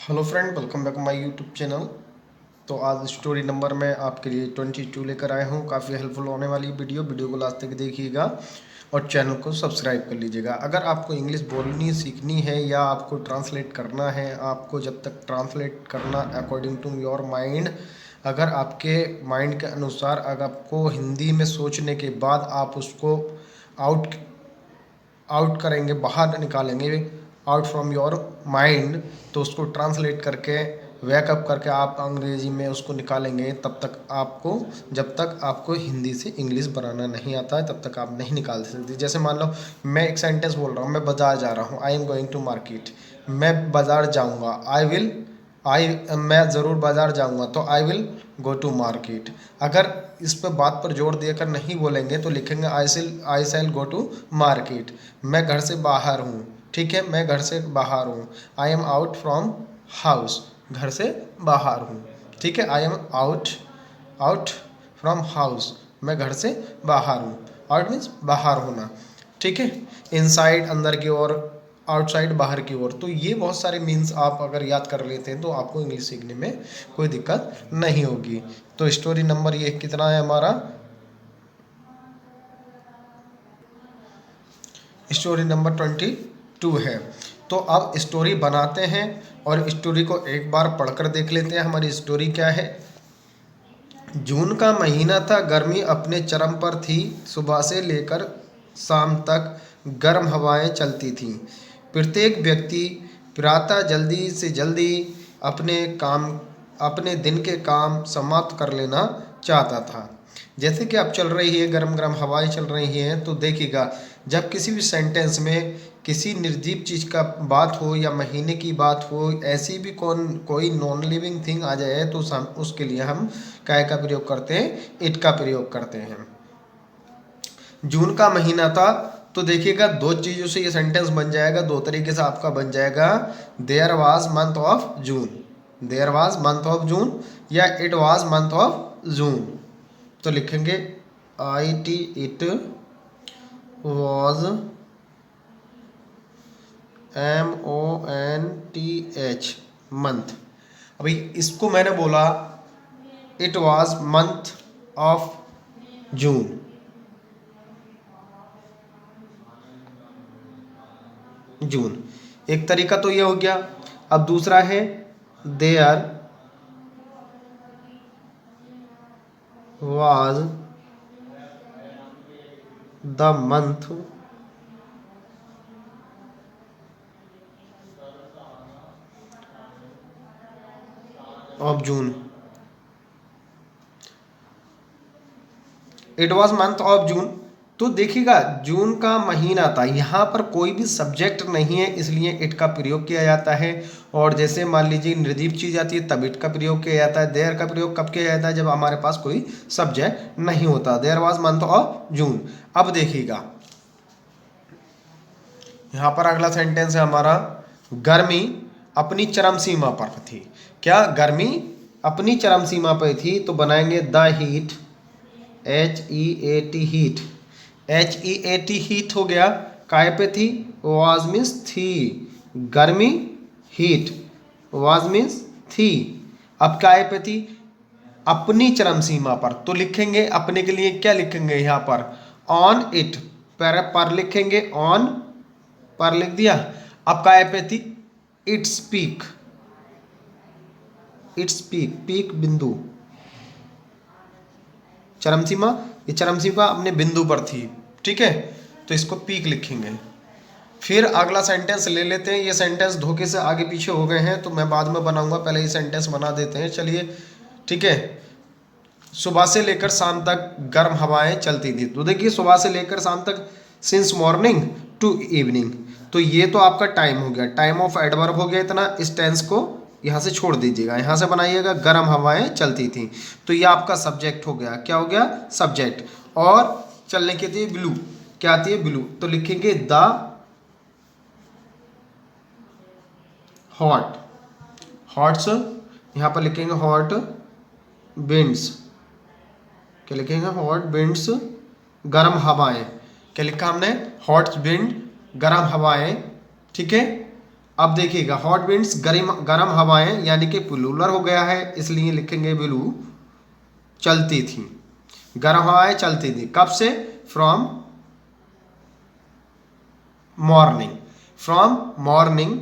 Hello friend, welcome back my YouTube channel. तो आज story number मैं आपके लिए 22 लेकर आया हूँ। काफ़ी हेल्पफुल होने वाली वीडियो को लास्ट तक देखिएगा और चैनल को सब्सक्राइब कर लीजिएगा। अगर आपको इंग्लिश बोलनी सीखनी है या आपको ट्रांसलेट करना है, आपको जब तक ट्रांसलेट करना अकॉर्डिंग टू योर माइंड, अगर आपके माइंड के अनुसार अगर आपको हिंदी में सोचने के बाद आप उसको आउट आउट करेंगे, बाहर निकालेंगे आउट फ्रॉम योर माइंड, तो उसको ट्रांसलेट करके वैकअप करके आप अंग्रेजी में उसको निकालेंगे। तब तक आपको, जब तक आपको हिंदी से इंग्लिश बनाना नहीं आता है तब तक आप नहीं निकाल सकते। जैसे मान लो मैं एक सेंटेंस बोल रहा हूँ, मैं बाजार जा रहा हूँ, I am going to market. मैं बाजार जाऊँगा, आई मैं ज़रूर बाज़ार जाऊंगा, तो I will go to market. अगर इस पर बात पर जोर देकर नहीं बोलेंगे तो लिखेंगे आई शैल गो टू मार्केट। मैं घर से बाहर हूँ, ठीक है, मैं घर से बाहर हूँ। I am out from house, घर से बाहर हूँ, ठीक है। I am out out from house, मैं घर से बाहर हूँ। आउट मीन्स बाहर होना, ठीक है। इनसाइड अंदर की ओर, आउटसाइड बाहर की ओर। तो ये बहुत सारे मीन्स आप अगर याद कर लेते हैं तो आपको इंग्लिश सीखने में कोई दिक्कत नहीं होगी। तो स्टोरी नंबर ये कितना है हमारा, स्टोरी नंबर 22 है। तो अब स्टोरी बनाते हैं और स्टोरी को एक बार पढ़कर देख लेते हैं। हमारी स्टोरी क्या है। जून का महीना था, गर्मी अपने चरम पर थी। सुबह से लेकर शाम तक गर्म हवाएं चलती थीं। प्रत्येक व्यक्ति प्रातः जल्दी से जल्दी अपने दिन के काम समाप्त कर लेना चाहता था। जैसे कि अब चल रही है, गरम गरम हवाएं चल रही हैं, तो देखिएगा जब किसी भी सेंटेंस में किसी निर्जीव चीज़ का बात हो या महीने की बात हो, ऐसी भी कोई नॉन लिविंग थिंग आ जाए तो उसके लिए हम काय का प्रयोग करते हैं, इट का प्रयोग करते हैं। जून का महीना था, तो देखिएगा दो चीज़ों से ये सेंटेंस बन जाएगा, दो तरीके से आपका बन जाएगा। There was month of June, there was month of June, या it was month of June. तो लिखेंगे I T, it was, MONTH, month. अभी इसको मैंने बोला it was month of June, June एक तरीका तो ये हो गया। अब दूसरा है there was the month of June, it was month of June. तो देखिएगा जून का महीना था, यहाँ पर कोई भी सब्जेक्ट नहीं है, इसलिए इट का प्रयोग किया जाता है। और जैसे मान लीजिए निर्जीव चीज़ आती है तब इट का प्रयोग किया जाता है। देयर का प्रयोग कब किया जाता है, जब हमारे पास कोई सब्जेक्ट नहीं होता। There was month of June. अब देखिएगा यहाँ पर अगला सेंटेंस है हमारा, गर्मी अपनी चरम सीमा पर थी। क्या गर्मी अपनी चरम सीमा पर थी, तो बनाएंगे the heat, HEAT, heat, HEAT heat हो गया। काय पे थी, वाज मीन्स थी, गर्मी, हीट, वाज मीन्स थी। अब काय पे थी, अपनी चरम सीमा पर, तो लिखेंगे अपने के लिए क्या लिखेंगे यहाँ पर, ऑन इट, पर लिखेंगे ऑन, पर लिख दिया। अब काय पे थी, its peak, its peak, peak बिंदु, चरम सीमा, ये चरम सीमा अपने बिंदु पर थी, ठीक है, तो इसको पीक लिखेंगे। फिर अगला सेंटेंस ले लेते हैं। ये सेंटेंस धोखे से आगे पीछे हो गए हैं तो मैं बाद में बनाऊंगा, पहले ये सेंटेंस बना देते हैं, चलिए, ठीक है। सुबह से लेकर शाम तक गर्म हवाएं चलती थी। तो देखिए सुबह से लेकर शाम तक, सिंस मॉर्निंग टू इवनिंग, तो ये तो आपका टाइम हो गया, टाइम ऑफ एडवर्ब हो गया इतना। इस टेंस को यहाँ से छोड़ दीजिएगा, यहाँ से बनाइएगा गर्म हवाएं चलती थी, तो ये आपका सब्जेक्ट हो गया। क्या हो गया, सब्जेक्ट। और चलने की आती है ब्लू, क्या आती है, ब्लू, तो लिखेंगे द हॉट, हॉट्स, यहाँ पर लिखेंगे हॉट विंड्स, क्या लिखेंगे, हॉट विंड्स, गर्म हवाएं। क्या लिखा हमने, हॉट विंड, गर्म हवाएं, ठीक है। अब देखिएगा हॉट विंड्स गर्म हवाएं, यानी कि प्लूरल हो गया है, इसलिए लिखेंगे ब्लू, चलती थी, गर्म हवाएं चलती थी। कब से? From morning, from morning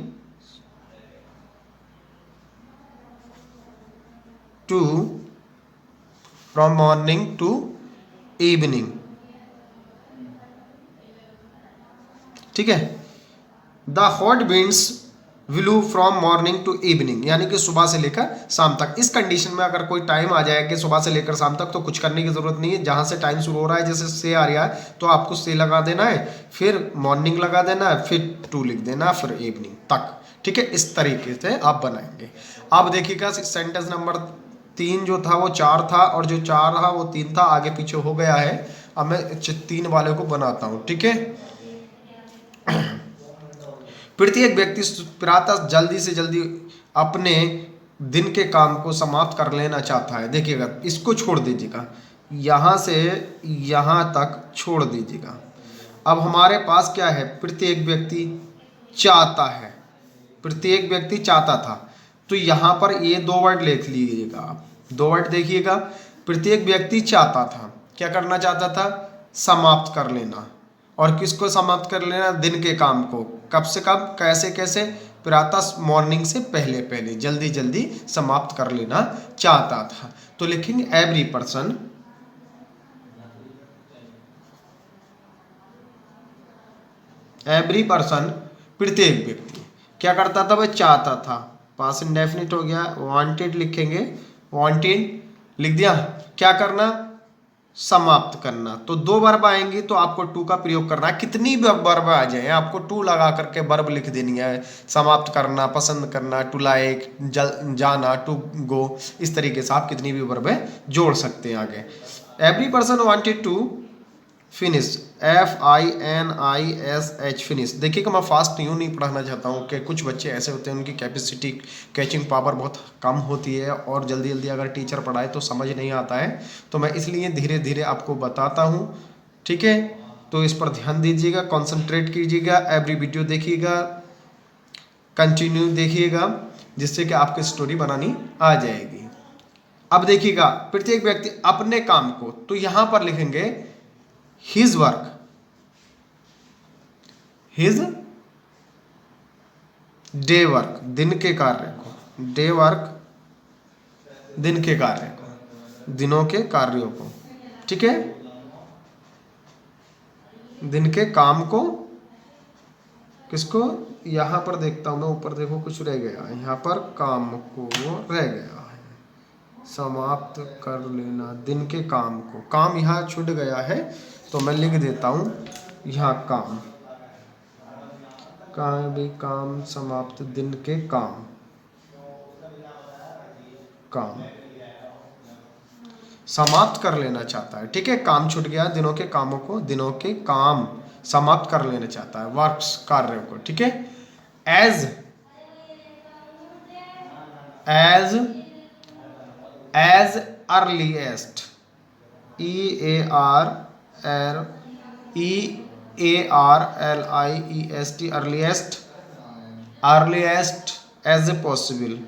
to, from morning to evening. ठीक है, the hot winds blew from morning to evening, यानी कि सुबह से लेकर शाम तक। इस कंडीशन में अगर कोई टाइम आ जाए कि सुबह से लेकर शाम तक, तो कुछ करने की जरूरत नहीं है। जहां से टाइम शुरू हो रहा है, जैसे से आ रहा है, तो आपको से लगा देना है, फिर मॉर्निंग लगा देना है, फिर टू लिख देना, फिर इवनिंग तक। ठीक है, इस तरीके से आप बनाएंगे। अब देखिएगा सेंटेंस नंबर 3 जो था वो 4 था, और जो 4 था वो 3 था, आगे पीछे हो गया है। अब मैं 3 वाले को बनाता हूं। ठीक है, प्रत्येक व्यक्ति प्रातः जल्दी से जल्दी अपने दिन के काम को समाप्त कर लेना चाहता है। देखिएगा, इसको छोड़ दीजिएगा, यहाँ से यहाँ तक छोड़ दीजिएगा। अब हमारे पास क्या है? प्रत्येक व्यक्ति चाहता है, प्रत्येक व्यक्ति चाहता था, तो यहाँ पर ये 2 वर्ड लिख लीजिएगा आप। 2 वर्ड देखिएगा, प्रत्येक व्यक्ति चाहता था, क्या करना चाहता था? समाप्त कर लेना। और किसको समाप्त कर लेना? दिन के काम को। कब से कब, कैसे कैसे? प्रातः मॉर्निंग से पहले पहले, जल्दी जल्दी समाप्त कर लेना चाहता था। तो लिखेंगे एवरी पर्सन, एवरी पर्सन, प्रत्येक व्यक्ति क्या करता था? वह चाहता था, पास्ट इंडेफिनिट हो गया। वांटेड लिखेंगे, वांटेड लिख दिया। क्या करना? समाप्त करना। तो 2 वर्ब आएंगी, तो आपको टू का प्रयोग करना है। कितनी भी वर्ब आ जाए, आपको टू लगा करके वर्ब लिख देनी है। समाप्त करना, पसंद करना, टू लाइक, जाना, टू गो, इस तरीके से आप कितनी भी वर्ब जोड़ सकते हैं आगे। Every person wanted to finish, FINISH, finish. देखिएगा, मैं फास्ट यूँ नहीं पढ़ाना चाहता हूँ कि कुछ बच्चे ऐसे होते हैं उनकी कैपेसिटी, कैचिंग पावर बहुत कम होती है, और जल्दी जल्दी अगर टीचर पढ़ाए तो समझ नहीं आता है, तो मैं इसलिए धीरे धीरे आपको बताता हूँ। ठीक है, तो इस पर ध्यान दीजिएगा, कॉन्सेंट्रेट कीजिएगा, एवरी वीडियो देखिएगा, कंटिन्यू देखिएगा, जिससे कि आपकी स्टोरी बनानी आ जाएगी। अब देखिएगा, प्रत्येक व्यक्ति अपने काम को, तो यहाँ पर लिखेंगे his work, his day work, दिन के कार्य को, डे वर्क, दिन के कार्य को, दिनों के कार्यों को। ठीक है, दिन के काम को, किसको? यहां पर देखता हूं मैं, ऊपर देखो कुछ रह गया, यहां पर काम को रह गया है, समाप्त कर लेना, दिन के काम को। काम यहाँ छूट गया है, तो मैं लिख देता हूं यहाँ काम, भी काम समाप्त, दिन के काम, काम समाप्त कर लेना चाहता है। ठीक है, काम छूट गया, दिनों के कामों को, दिनों के काम समाप्त कर लेना चाहता है, वर्क्स, कार्यों को। ठीक है, as, as, as earliest, EARLIEST, earliest, earliest, as a possible,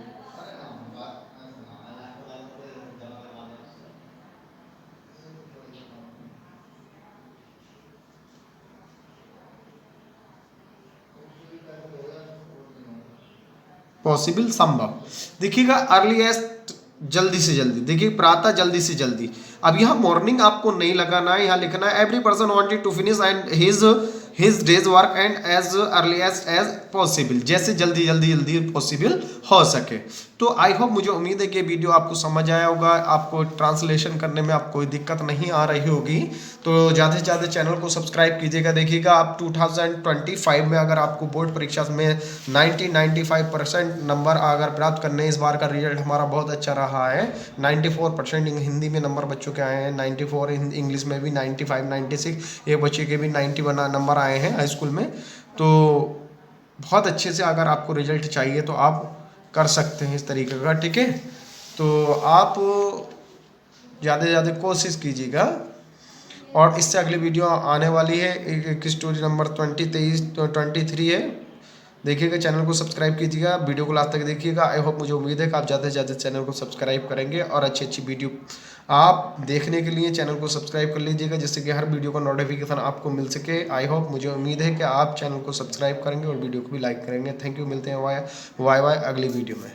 possible, संभव। देखिएगा, अर्लीएस्ट जल्दी से जल्दी, देखिए प्रातः जल्दी से जल्दी। अब यहाँ मॉर्निंग आपको नहीं लगाना है, यहाँ लिखना है every person wanted to finish and his day's work and as earliest as possible, जैसे जल्दी जल्दी जल्दी पॉसिबल हो सके। तो आई होप, मुझे उम्मीद है कि वीडियो आपको समझ आया होगा, आपको ट्रांसलेशन करने में आप कोई दिक्कत नहीं आ रही होगी। तो ज़्यादा से ज़्यादा चैनल को सब्सक्राइब कीजिएगा। देखिएगा, आप 2025 में अगर आपको बोर्ड परीक्षा में 95% नंबर अगर प्राप्त करने, इस बार का रिजल्ट हमारा बहुत अच्छा रहा है। 94% हिंदी में नंबर बच्चों के आए हैं, 94 इंग्लिश में भी 95, 96, एक बच्चे के भी 91 नंबर आए हैं हाई स्कूल में। तो बहुत अच्छे से अगर आपको रिजल्ट चाहिए तो आप कर सकते हैं इस तरीके का। ठीक है, तो आप ज़्यादा से ज़्यादा कोशिश कीजिएगा। और इससे अगली वीडियो आने वाली है, एक स्टोरी नंबर 23 है, देखिएगा, चैनल को सब्सक्राइब कीजिएगा, वीडियो को लास्ट तक देखिएगा। आई होप, मुझे उम्मीद है कि आप ज़्यादा से ज़्यादा चैनल को सब्सक्राइब करेंगे और अच्छी अच्छी वीडियो आप देखने के लिए चैनल को सब्सक्राइब कर लीजिएगा, जिससे कि हर वीडियो का नोटिफिकेशन आपको मिल सके। आई होप, मुझे उम्मीद है कि आप चैनल को सब्सक्राइब करेंगे और वीडियो को भी लाइक करेंगे। थैंक यू, मिलते हैं बाय बाय अगली वीडियो में।